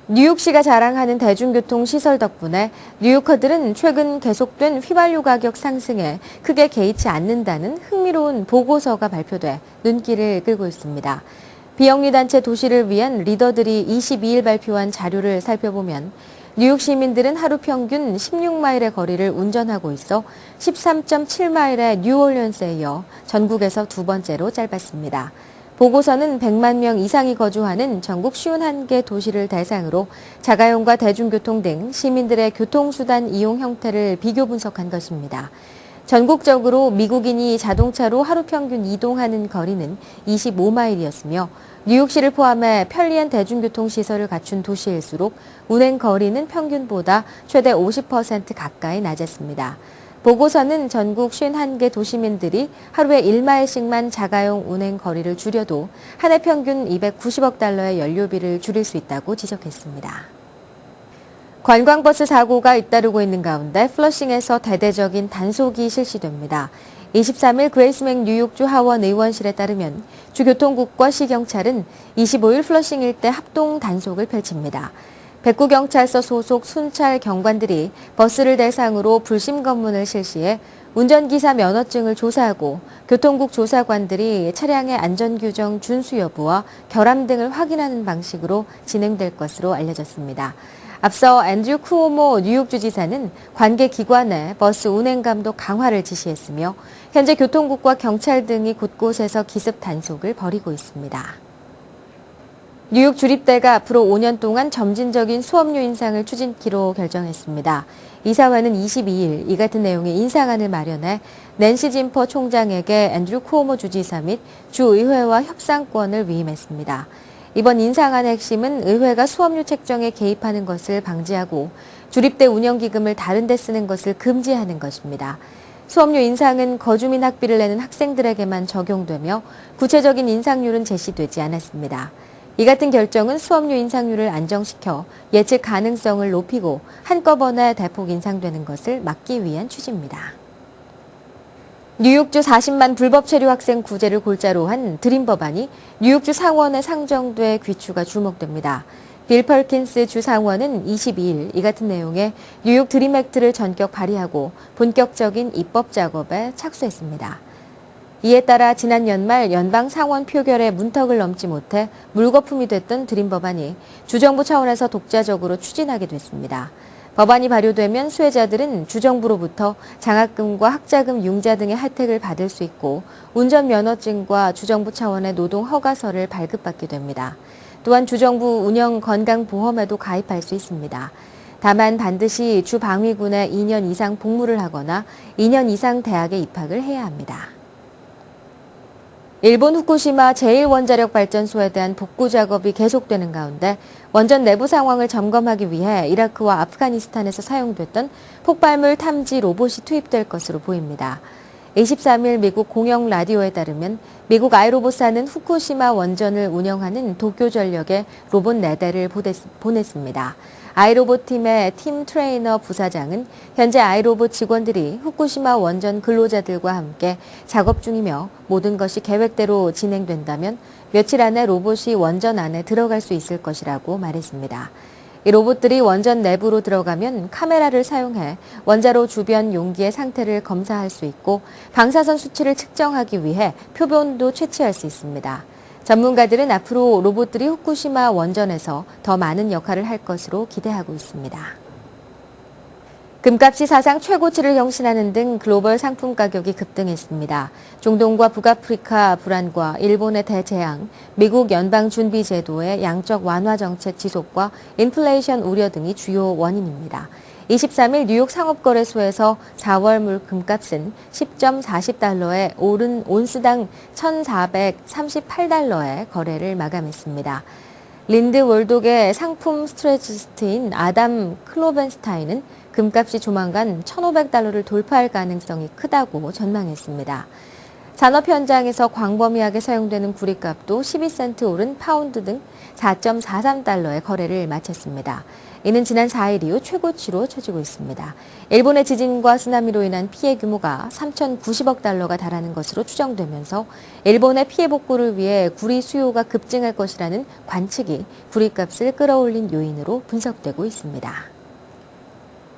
뉴욕시가 자랑하는 대중교통 시설 덕분에 뉴요커들은 최근 계속된 휘발유 가격 상승에 크게 개의치 않는다는 흥미로운 보고서가 발표돼 눈길을 끌고 있습니다. 비영리단체 도시를 위한 리더들이 22일 발표한 자료를 살펴보면 뉴욕 시민들은 하루 평균 16마일의 거리를 운전하고 있어 13.7마일의 뉴올리언스에 이어 전국에서 두 번째로 짧았습니다. 보고서는 100만 명 이상이 거주하는 전국 51개 도시를 대상으로 자가용과 대중교통 등 시민들의 교통수단 이용 형태를 비교 분석한 것입니다. 전국적으로 미국인이 자동차로 하루 평균 이동하는 거리는 25마일이었으며 뉴욕시를 포함해 편리한 대중교통 시설을 갖춘 도시일수록 운행 거리는 평균보다 최대 50% 가까이 낮았습니다. 보고서는 전국 51개 도시민들이 하루에 1마일씩만 자가용 운행 거리를 줄여도 한 해 평균 290억 달러의 연료비를 줄일 수 있다고 지적했습니다. 관광버스 사고가 잇따르고 있는 가운데 플러싱에서 대대적인 단속이 실시됩니다. 23일 그레이스맥 뉴욕주 하원 의원실에 따르면 주 교통국과 시경찰은 25일 플러싱 일대 합동 단속을 펼칩니다. 백구경찰서 소속 순찰 경관들이 버스를 대상으로 불심 검문을 실시해 운전기사 면허증을 조사하고 교통국 조사관들이 차량의 안전규정 준수 여부와 결함 등을 확인하는 방식으로 진행될 것으로 알려졌습니다. 앞서 앤드류 쿠오모 뉴욕주지사는 관계 기관에 버스 운행 감독 강화를 지시했으며 현재 교통국과 경찰 등이 곳곳에서 기습 단속을 벌이고 있습니다. 뉴욕 주립대가 앞으로 5년 동안 점진적인 수업료 인상을 추진키로 결정했습니다. 이사회는 22일 이 같은 내용의 인상안을 마련해 낸시 짐퍼 총장에게 앤드류 쿠오모 주지사 및 주의회와 협상권을 위임했습니다. 이번 인상안의 핵심은 의회가 수업료 책정에 개입하는 것을 방지하고 주립대 운영기금을 다른 데 쓰는 것을 금지하는 것입니다. 수업료 인상은 거주민 학비를 내는 학생들에게만 적용되며 구체적인 인상률은 제시되지 않았습니다. 이 같은 결정은 수업료 인상률을 안정시켜 예측 가능성을 높이고 한꺼번에 대폭 인상되는 것을 막기 위한 취지입니다. 뉴욕주 40만 불법 체류 학생 구제를 골자로 한 드림 법안이 뉴욕주 상원에 상정돼 귀추가 주목됩니다. 빌 펄킨스 주 상원은 22일 이 같은 내용의 뉴욕 드림 액트를 전격 발의하고 본격적인 입법 작업에 착수했습니다. 이에 따라 지난 연말 연방 상원 표결에 문턱을 넘지 못해 물거품이 됐던 드림 법안이 주정부 차원에서 독자적으로 추진하게 됐습니다. 법안이 발효되면 수혜자들은 주정부로부터 장학금과 학자금 융자 등의 혜택을 받을 수 있고 운전면허증과 주정부 차원의 노동 허가서를 발급받게 됩니다. 또한 주정부 운영 건강보험에도 가입할 수 있습니다. 다만 반드시 주 방위군에 2년 이상 복무를 하거나 2년 이상 대학에 입학을 해야 합니다. 일본 후쿠시마 제1원자력발전소에 대한 복구 작업이 계속되는 가운데 원전 내부 상황을 점검하기 위해 이라크와 아프가니스탄에서 사용됐던 폭발물 탐지 로봇이 투입될 것으로 보입니다. 23일 미국 공영 라디오에 따르면 미국 아이로봇사는 후쿠시마 원전을 운영하는 도쿄전력에 로봇 4대를 보냈습니다. 아이로봇 팀의 팀 트레이너 부사장은 현재 아이로봇 직원들이 후쿠시마 원전 근로자들과 함께 작업 중이며 모든 것이 계획대로 진행된다면 며칠 안에 로봇이 원전 안에 들어갈 수 있을 것이라고 말했습니다. 이 로봇들이 원전 내부로 들어가면 카메라를 사용해 원자로 주변 용기의 상태를 검사할 수 있고 방사선 수치를 측정하기 위해 표본도 채취할 수 있습니다. 전문가들은 앞으로 로봇들이 후쿠시마 원전에서 더 많은 역할을 할 것으로 기대하고 있습니다. 금값이 사상 최고치를 경신하는 등 글로벌 상품 가격이 급등했습니다. 중동과 북아프리카 불안과 일본의 대재앙, 미국 연방준비제도의 양적 완화 정책 지속과 인플레이션 우려 등이 주요 원인입니다. 23일 뉴욕 상업거래소에서 4월 물 금값은 10.40달러에 오른 온스당 1,438달러에 거래를 마감했습니다. 린드 월독의 상품 스트레지스트인 아담 클로벤스타인은 금값이 조만간 1,500달러를 돌파할 가능성이 크다고 전망했습니다. 산업 현장에서 광범위하게 사용되는 구리값도 12센트 오른 파운드 등 4.43달러의 거래를 마쳤습니다. 이는 지난 4일 이후 최고치로 쳐지고 있습니다. 일본의 지진과 쓰나미로 인한 피해 규모가 3,090억 달러가 달하는 것으로 추정되면서 일본의 피해 복구를 위해 구리 수요가 급증할 것이라는 관측이 구리값을 끌어올린 요인으로 분석되고 있습니다.